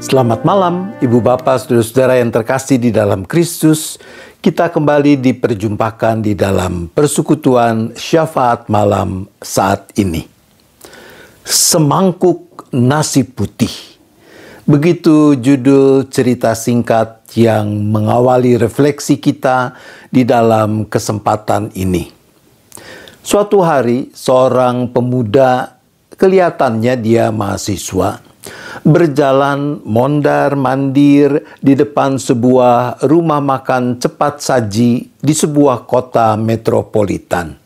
Selamat malam, Ibu Bapak, Saudara-saudara yang terkasih di dalam Kristus. Kita kembali diperjumpakan di dalam persekutuan syafaat malam saat ini. Semangkuk nasi putih. Begitu judul cerita singkat yang mengawali refleksi kita di dalam kesempatan ini. Suatu hari, seorang pemuda, kelihatannya dia mahasiswa, berjalan mondar-mandir di depan sebuah rumah makan cepat saji di sebuah kota metropolitan.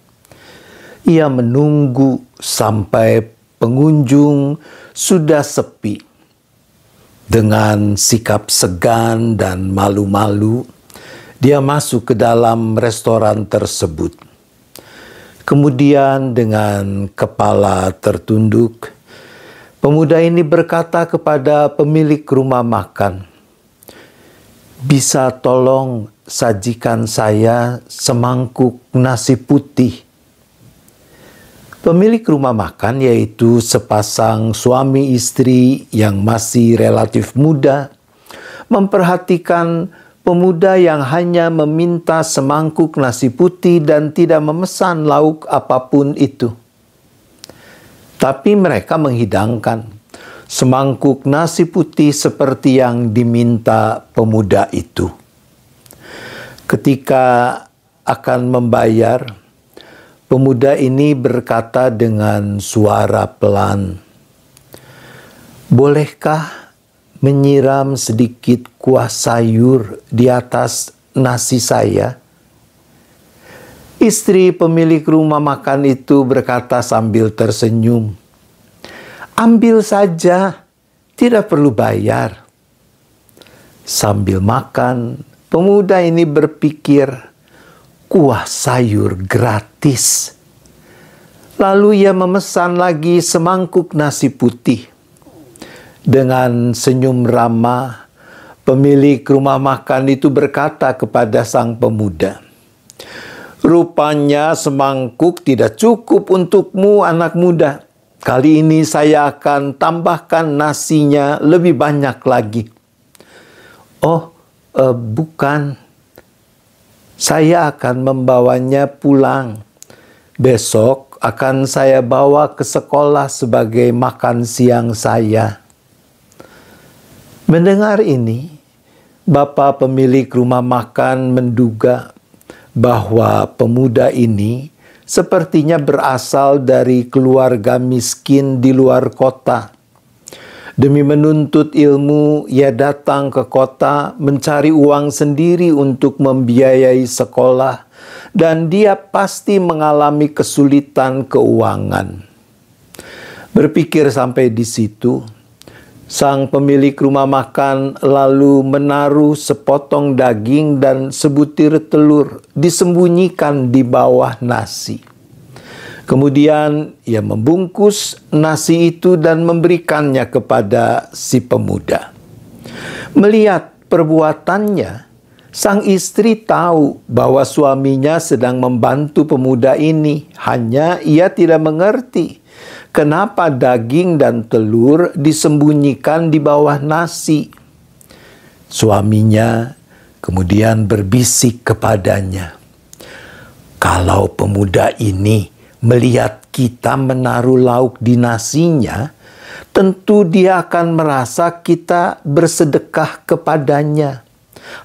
Ia menunggu sampai pengunjung sudah sepi. Dengan sikap segan dan malu-malu, dia masuk ke dalam restoran tersebut. Kemudian dengan kepala tertunduk, pemuda ini berkata kepada pemilik rumah makan, "Bisa tolong sajikan saya semangkuk nasi putih?" Pemilik rumah makan, yaitu sepasang suami istri yang masih relatif muda, memperhatikan pemuda yang hanya meminta semangkuk nasi putih dan tidak memesan lauk apapun itu. Tapi mereka menghidangkan semangkuk nasi putih seperti yang diminta pemuda itu. Ketika akan membayar, pemuda ini berkata dengan suara pelan, "Bolehkah menyiram sedikit kuah sayur di atas nasi saya?" Istri pemilik rumah makan itu berkata sambil tersenyum, "Ambil saja, tidak perlu bayar." Sambil makan, pemuda ini berpikir, kuah sayur gratis. Lalu ia memesan lagi semangkuk nasi putih. Dengan senyum ramah, pemilik rumah makan itu berkata kepada sang pemuda, "Rupanya semangkuk tidak cukup untukmu, anak muda. Kali ini saya akan tambahkan nasinya lebih banyak lagi." Bukan. Saya akan membawanya pulang. Besok akan saya bawa ke sekolah sebagai makan siang saya." Mendengar ini, bapak pemilik rumah makan menduga bahwa pemuda ini sepertinya berasal dari keluarga miskin di luar kota. Demi menuntut ilmu, ia datang ke kota mencari uang sendiri untuk membiayai sekolah, dan dia pasti mengalami kesulitan keuangan. Berpikir sampai di situ, sang pemilik rumah makan lalu menaruh sepotong daging dan sebutir telur disembunyikan di bawah nasi. Kemudian ia membungkus nasi itu dan memberikannya kepada si pemuda. Melihat perbuatannya, sang istri tahu bahwa suaminya sedang membantu pemuda ini. Hanya ia tidak mengerti kenapa daging dan telur disembunyikan di bawah nasi. Suaminya kemudian berbisik kepadanya, "Kalau pemuda ini melihat kita menaruh lauk di nasinya, tentu dia akan merasa kita bersedekah kepadanya.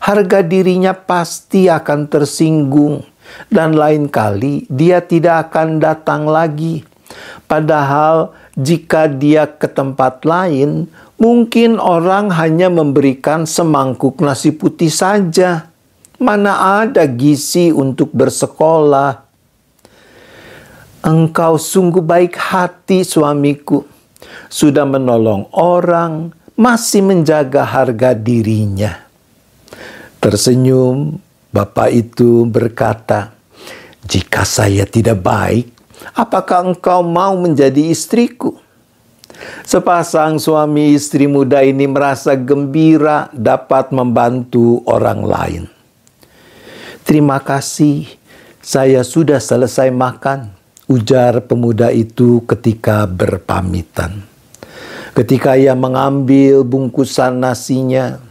Harga dirinya pasti akan tersinggung, dan lain kali dia tidak akan datang lagi. Padahal jika dia ke tempat lain, mungkin orang hanya memberikan semangkuk nasi putih saja. Mana ada gizi untuk bersekolah." "Engkau sungguh baik hati, suamiku. Sudah menolong orang, masih menjaga harga dirinya." Tersenyum, bapak itu berkata, "Jika saya tidak baik, apakah engkau mau menjadi istriku?" Sepasang suami istri muda ini merasa gembira dapat membantu orang lain. "Terima kasih, saya sudah selesai makan," ujar pemuda itu ketika berpamitan. Ketika ia mengambil bungkusan nasinya,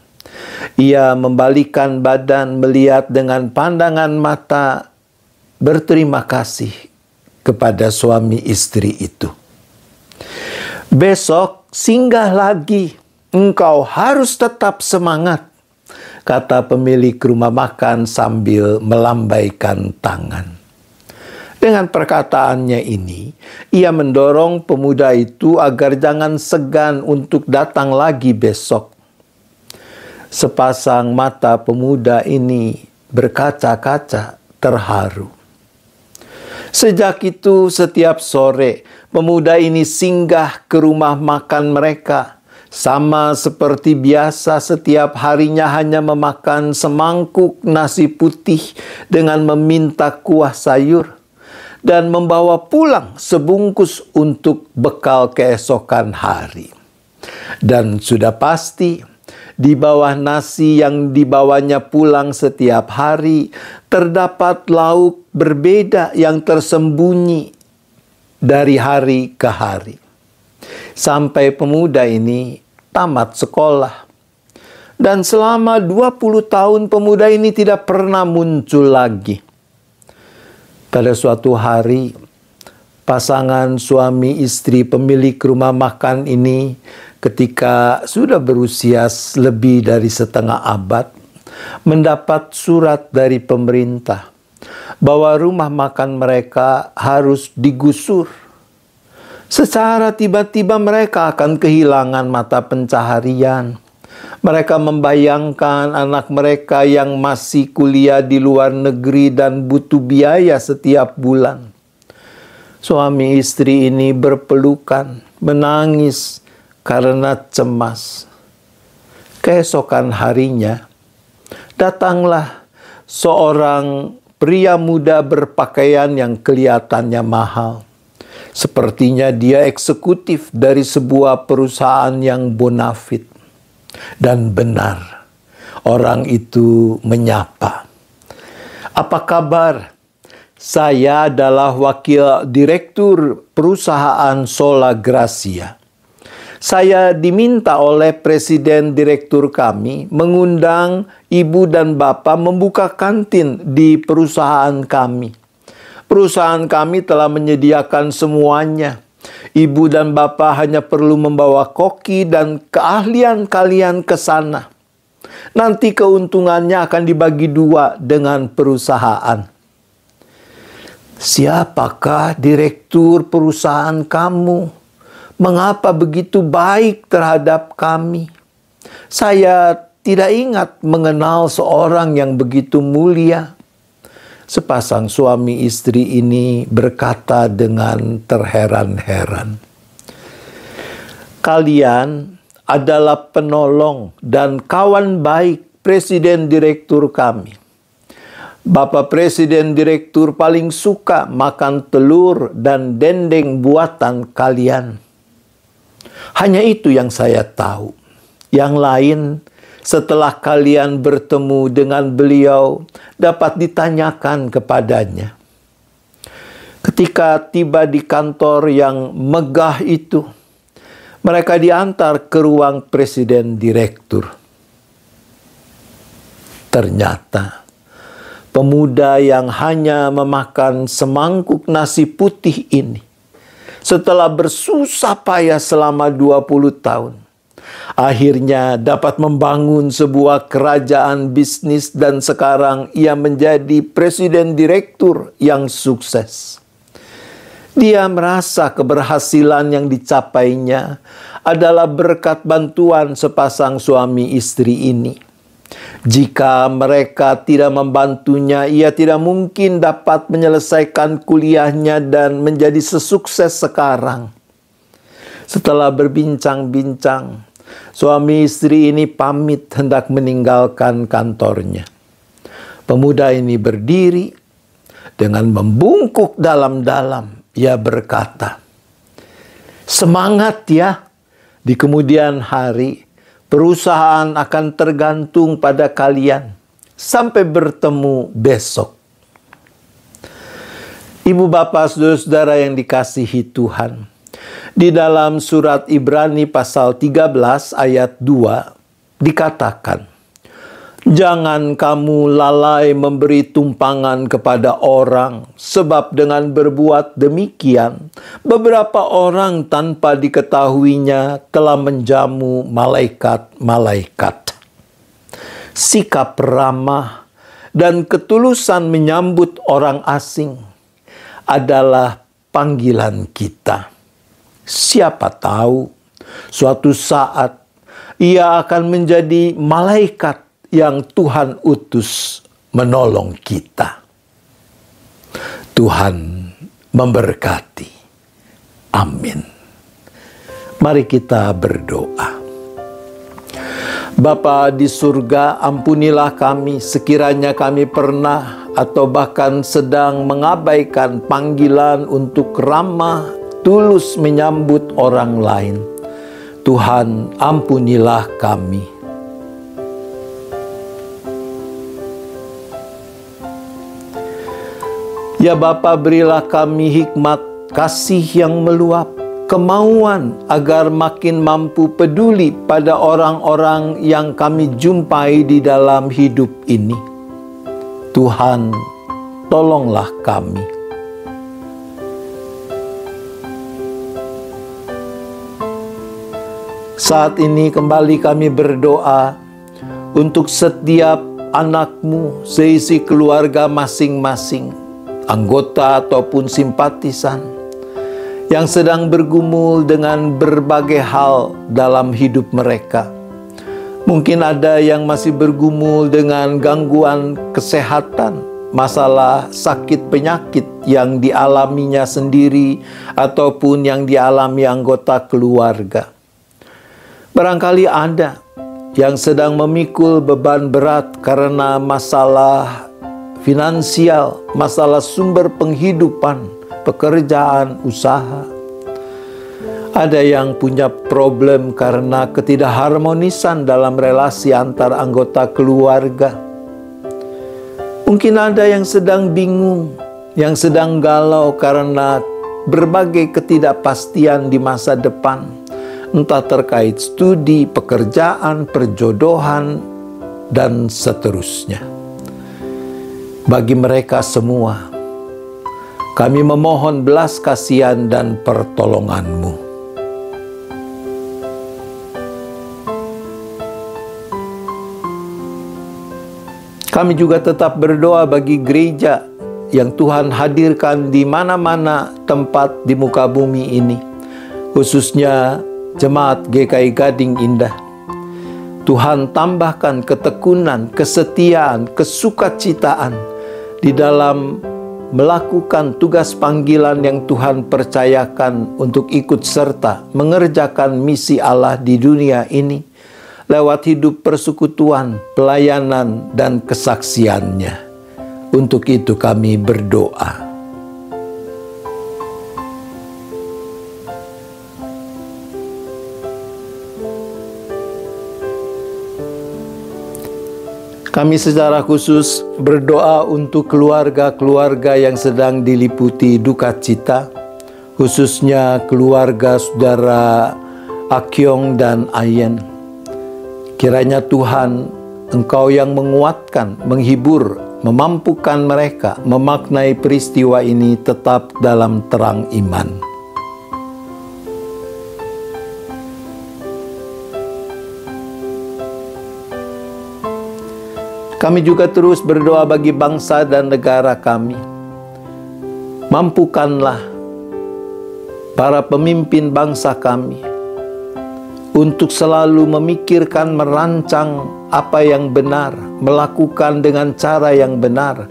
ia membalikkan badan melihat dengan pandangan mata berterima kasih kepada suami istri itu. "Besok singgah lagi, engkau harus tetap semangat," kata pemilik rumah makan sambil melambaikan tangan. Dengan perkataannya ini, ia mendorong pemuda itu agar jangan segan untuk datang lagi besok. Sepasang mata pemuda ini berkaca-kaca terharu. Sejak itu, setiap sore, pemuda ini singgah ke rumah makan mereka. Sama seperti biasa, setiap harinya hanya memakan semangkuk nasi putih dengan meminta kuah sayur, dan membawa pulang sebungkus untuk bekal keesokan hari. Dan sudah pasti, di bawah nasi yang dibawanya pulang setiap hari, terdapat lauk berbeda yang tersembunyi dari hari ke hari. Sampai pemuda ini tamat sekolah. Dan selama 20 tahun pemuda ini tidak pernah muncul lagi. Pada suatu hari, pasangan suami istri pemilik rumah makan ini ketika sudah berusia lebih dari setengah abad, mendapat surat dari pemerintah bahwa rumah makan mereka harus digusur. Secara tiba-tiba mereka akan kehilangan mata pencaharian. Mereka membayangkan anak mereka yang masih kuliah di luar negeri dan butuh biaya setiap bulan. Suami istri ini berpelukan, menangis karena cemas. Keesokan harinya, datanglah seorang pria muda berpakaian yang kelihatannya mahal. Sepertinya dia eksekutif dari sebuah perusahaan yang bonafit. Dan benar, orang itu menyapa. "Apa kabar? Saya adalah wakil direktur perusahaan Sola Gracia. Saya diminta oleh presiden direktur kami mengundang ibu dan bapak membuka kantin di perusahaan kami. Perusahaan kami telah menyediakan semuanya. Ibu dan bapak hanya perlu membawa koki dan keahlian kalian ke sana. Nanti keuntungannya akan dibagi dua dengan perusahaan." "Siapakah direktur perusahaan kamu? Mengapa begitu baik terhadap kami? Saya tidak ingat mengenal seorang yang begitu mulia." Sepasang suami istri ini berkata dengan terheran-heran, "Kalian adalah penolong dan kawan baik presiden direktur kami. Bapak presiden direktur paling suka makan telur dan dendeng buatan kalian. Hanya itu yang saya tahu. Yang lain, setelah kalian bertemu dengan beliau, dapat ditanyakan kepadanya." Ketika tiba di kantor yang megah itu, mereka diantar ke ruang presiden direktur. Ternyata, pemuda yang hanya memakan semangkuk nasi putih ini, setelah bersusah payah selama 20 tahun, akhirnya dapat membangun sebuah kerajaan bisnis dan sekarang ia menjadi presiden direktur yang sukses. Dia merasa keberhasilan yang dicapainya adalah berkat bantuan sepasang suami istri ini. Jika mereka tidak membantunya, ia tidak mungkin dapat menyelesaikan kuliahnya dan menjadi sesukses sekarang. Setelah berbincang-bincang, suami istri ini pamit hendak meninggalkan kantornya. Pemuda ini berdiri dengan membungkuk dalam-dalam. Ia berkata, "Semangat ya, di kemudian hari perusahaan akan tergantung pada kalian. Sampai bertemu besok." Ibu bapak saudara-saudara yang dikasihi Tuhan, Di dalam surat Ibrani pasal 13 ayat 2 dikatakan, "Jangan kamu lalai memberi tumpangan kepada orang, sebab dengan berbuat demikian, beberapa orang tanpa diketahuinya telah menjamu malaikat-malaikat." Sikap ramah dan ketulusan menyambut orang asing adalah panggilan kita. Siapa tahu suatu saat ia akan menjadi malaikat yang Tuhan utus menolong kita. Tuhan memberkati. Amin. Mari kita berdoa. Bapa di surga, ampunilah kami sekiranya kami pernah atau bahkan sedang mengabaikan panggilan untuk ramah, tulus menyambut orang lain. Tuhan, ampunilah kami. Ya Bapa, berilah kami hikmat kasih yang meluap, kemauan agar makin mampu peduli pada orang-orang yang kami jumpai di dalam hidup ini. Tuhan, tolonglah kami. Saat ini kembali kami berdoa untuk setiap anak-Mu, seisi keluarga masing-masing, anggota ataupun simpatisan, yang sedang bergumul dengan berbagai hal dalam hidup mereka. Mungkin ada yang masih bergumul dengan gangguan kesehatan, masalah sakit penyakit yang dialaminya sendiri ataupun yang dialami anggota keluarga. Barangkali ada yang sedang memikul beban berat karena masalah finansial, masalah sumber penghidupan, pekerjaan, usaha. Ada yang punya problem karena ketidakharmonisan dalam relasi antar anggota keluarga. Mungkin ada yang sedang bingung, yang sedang galau karena berbagai ketidakpastian di masa depan, entah terkait studi, pekerjaan, perjodohan, dan seterusnya. Bagi mereka semua, kami memohon belas kasihan dan pertolongan-Mu. Kami juga tetap berdoa bagi gereja yang Tuhan hadirkan di mana-mana tempat di muka bumi ini, khususnya Jemaat GKI Gading Indah. Tuhan tambahkan ketekunan, kesetiaan, kesukacitaan di dalam melakukan tugas panggilan yang Tuhan percayakan untuk ikut serta mengerjakan misi Allah di dunia ini lewat hidup persekutuan, pelayanan, dan kesaksiannya. Untuk itu kami berdoa. Kami secara khusus berdoa untuk keluarga-keluarga yang sedang diliputi duka cita, khususnya keluarga saudara Akyong dan Ayen. Kiranya Tuhan, Engkau yang menguatkan, menghibur, memampukan mereka memaknai peristiwa ini tetap dalam terang iman. Kami juga terus berdoa bagi bangsa dan negara kami. Mampukanlah para pemimpin bangsa kami untuk selalu memikirkan, merancang apa yang benar, melakukan dengan cara yang benar,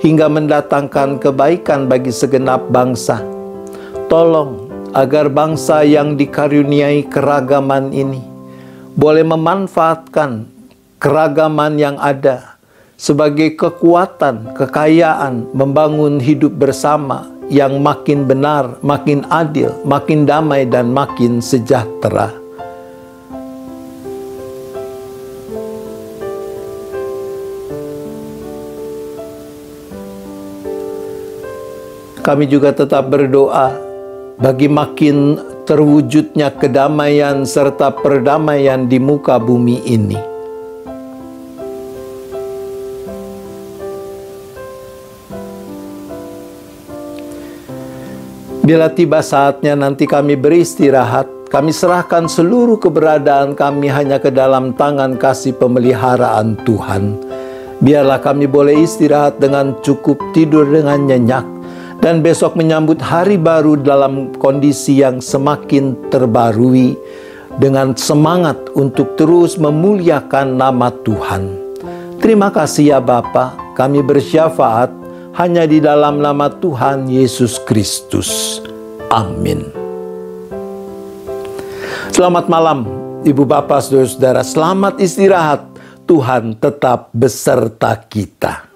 hingga mendatangkan kebaikan bagi segenap bangsa. Tolong agar bangsa yang dikaruniai keragaman ini boleh memanfaatkan keragaman yang ada sebagai kekuatan, kekayaan membangun hidup bersama yang makin benar, makin adil, makin damai, dan makin sejahtera. Kami juga tetap berdoa bagi makin terwujudnya kedamaian serta perdamaian di muka bumi ini. Bila tiba saatnya nanti kami beristirahat, kami serahkan seluruh keberadaan kami hanya ke dalam tangan kasih pemeliharaan Tuhan. Biarlah kami boleh istirahat dengan cukup, tidur dengan nyenyak, dan besok menyambut hari baru dalam kondisi yang semakin terbarui, dengan semangat untuk terus memuliakan nama Tuhan. Terima kasih ya Bapa, kami bersyafaat hanya di dalam nama Tuhan Yesus Kristus. Amin. Selamat malam, Ibu Bapak, Saudara-saudara. Selamat istirahat. Tuhan tetap beserta kita.